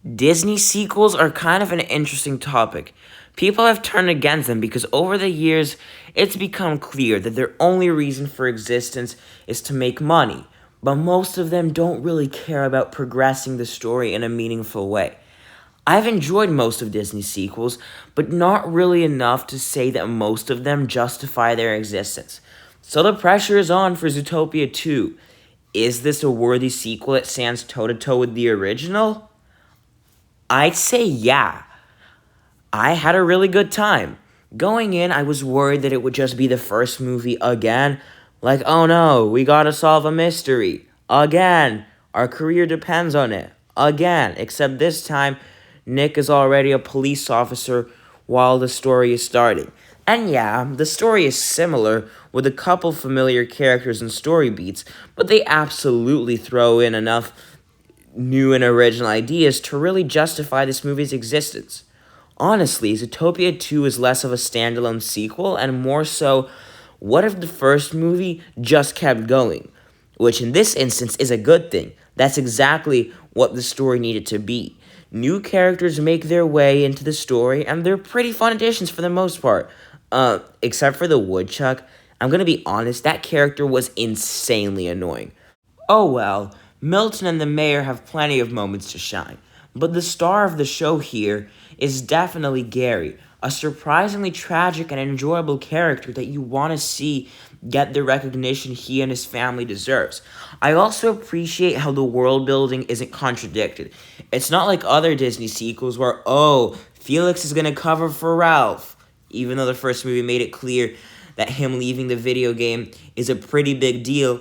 Disney sequels are kind of an interesting topic. People have turned against them because over the years, it's become clear that their only reason for existence is to make money, but most of them don't really care about progressing the story in a meaningful way. I've enjoyed most of Disney's sequels, but not really enough to say that most of them justify their existence. So the pressure is on for Zootopia 2. Is this a worthy sequel that stands toe to toe with the original? I'd say yeah. I had a really good time. Going in, I was worried that it would just be the first movie again. Like, oh no, we gotta solve a mystery. Again. Our career depends on it. Again. Except this time, Nick is already a police officer while the story is starting. And yeah, the story is similar with a couple familiar characters and story beats, but they absolutely throw in enough new and original ideas to really justify this movie's existence. Honestly, Zootopia 2 is less of a standalone sequel and more so, what if the first movie just kept going? Which in this instance is a good thing. That's exactly what the story needed to be. New characters make their way into the story, and they're pretty fun additions for the most part. Except for the woodchuck. I'm gonna be honest, that character was insanely annoying. Oh well, Milton and the mayor have plenty of moments to shine. But the star of the show here is definitely Gary, a surprisingly tragic and enjoyable character that you want to see get the recognition he and his family deserves. I also appreciate how the world building isn't contradicted. It's not like other Disney sequels where, oh, Felix is going to cover for Ralph, even though the first movie made it clear that him leaving the video game is a pretty big deal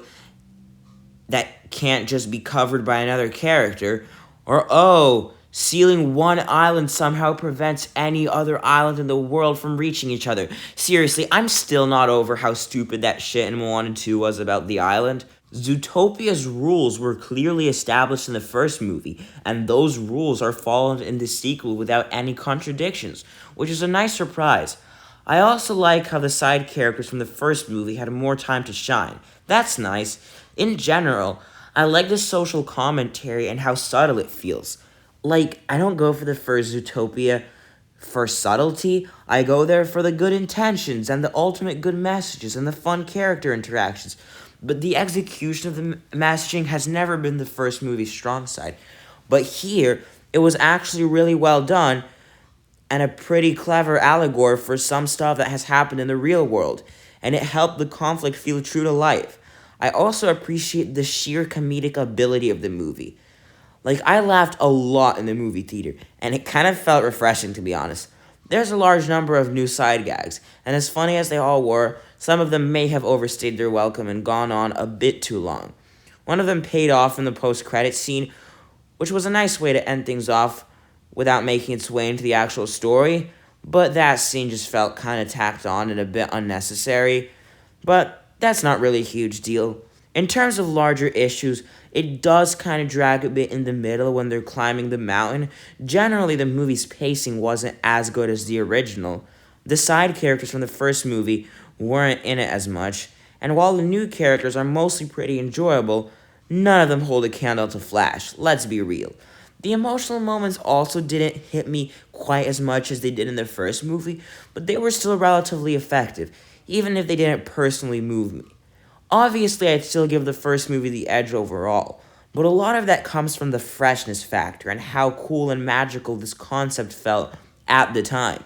that can't just be covered by another character, or oh, sealing one island somehow prevents any other island in the world from reaching each other. Seriously, I'm still not over how stupid that shit in Moana 2 was about the island. Zootopia's rules were clearly established in the first movie, and those rules are followed in the sequel without any contradictions, which is a nice surprise. I also like how the side characters from the first movie had more time to shine. That's nice. In general, I like the social commentary and how subtle it feels. Like, I don't go for the first Zootopia for subtlety, I go there for the good intentions and the ultimate good messages and the fun character interactions. But the execution of the messaging has never been the first movie's strong side. But here, it was actually really well done and a pretty clever allegory for some stuff that has happened in the real world, and it helped the conflict feel true to life. I also appreciate the sheer comedic ability of the movie. Like, I laughed a lot in the movie theater, and it kind of felt refreshing, to be honest. There's a large number of new side gags, and as funny as they all were, some of them may have overstayed their welcome and gone on a bit too long. One of them paid off in the post-credit scene, which was a nice way to end things off without making its way into the actual story, but that scene just felt kind of tacked on and a bit unnecessary. But that's not really a huge deal. In terms of larger issues, it does kind of drag a bit in the middle when they're climbing the mountain. Generally, the movie's pacing wasn't as good as the original. The side characters from the first movie weren't in it as much, and while the new characters are mostly pretty enjoyable, none of them hold a candle to Flash, let's be real. The emotional moments also didn't hit me quite as much as they did in the first movie, but they were still relatively effective, even if they didn't personally move me. Obviously, I'd still give the first movie the edge overall, but a lot of that comes from the freshness factor and how cool and magical this concept felt at the time.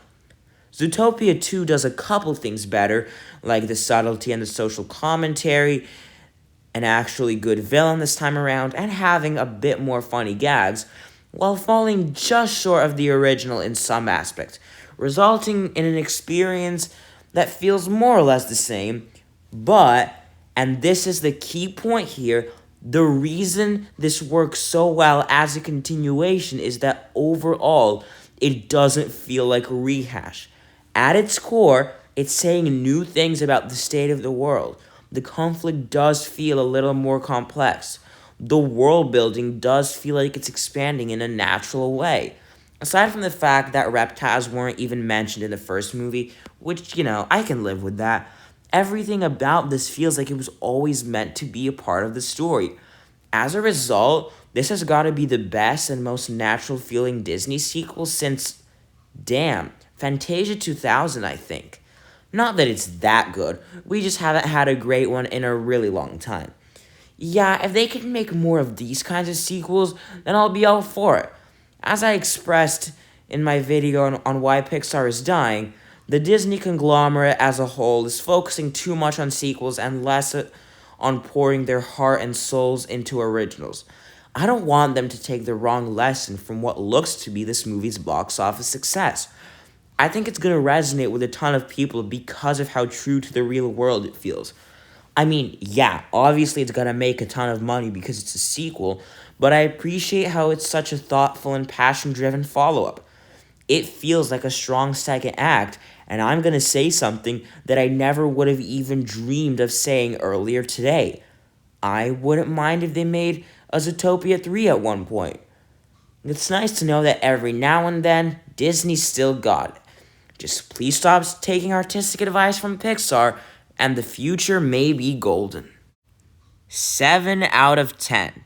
Zootopia 2 does a couple things better, like the subtlety and the social commentary, an actually good villain this time around, and having a bit more funny gags, while falling just short of the original in some aspects, resulting in an experience that feels more or less the same, but, and this is the key point here, the reason this works so well as a continuation is that overall, it doesn't feel like a rehash. At its core, it's saying new things about the state of the world. The conflict does feel a little more complex. The world building does feel like it's expanding in a natural way. Aside from the fact that reptiles weren't even mentioned in the first movie, which, I can live with that, everything about this feels like it was always meant to be a part of the story. As a result, This has got to be the best and most natural feeling Disney sequel since, damn, Fantasia 2000, I think. Not that it's that good, we just haven't had a great one in a really long time. Yeah, if they can make more of these kinds of sequels, then I'll be all for it. As I expressed in my video on why Pixar is dying, the Disney conglomerate as a whole is focusing too much on sequels and less on pouring their heart and souls into originals. I don't want them to take the wrong lesson from what looks to be this movie's box office success. I think it's going to resonate with a ton of people because of how true to the real world it feels. I mean, yeah, obviously it's gonna make a ton of money because it's a sequel, but I appreciate how it's such a thoughtful and passion driven follow up. It feels like a strong second act, and I'm gonna say something that I never would have even dreamed of saying earlier today. I wouldn't mind if they made a Zootopia 3 at one point. It's nice to know that every now and then, Disney's still got it. Just please stop taking artistic advice from Pixar, and the future may be golden. 7 out of 10.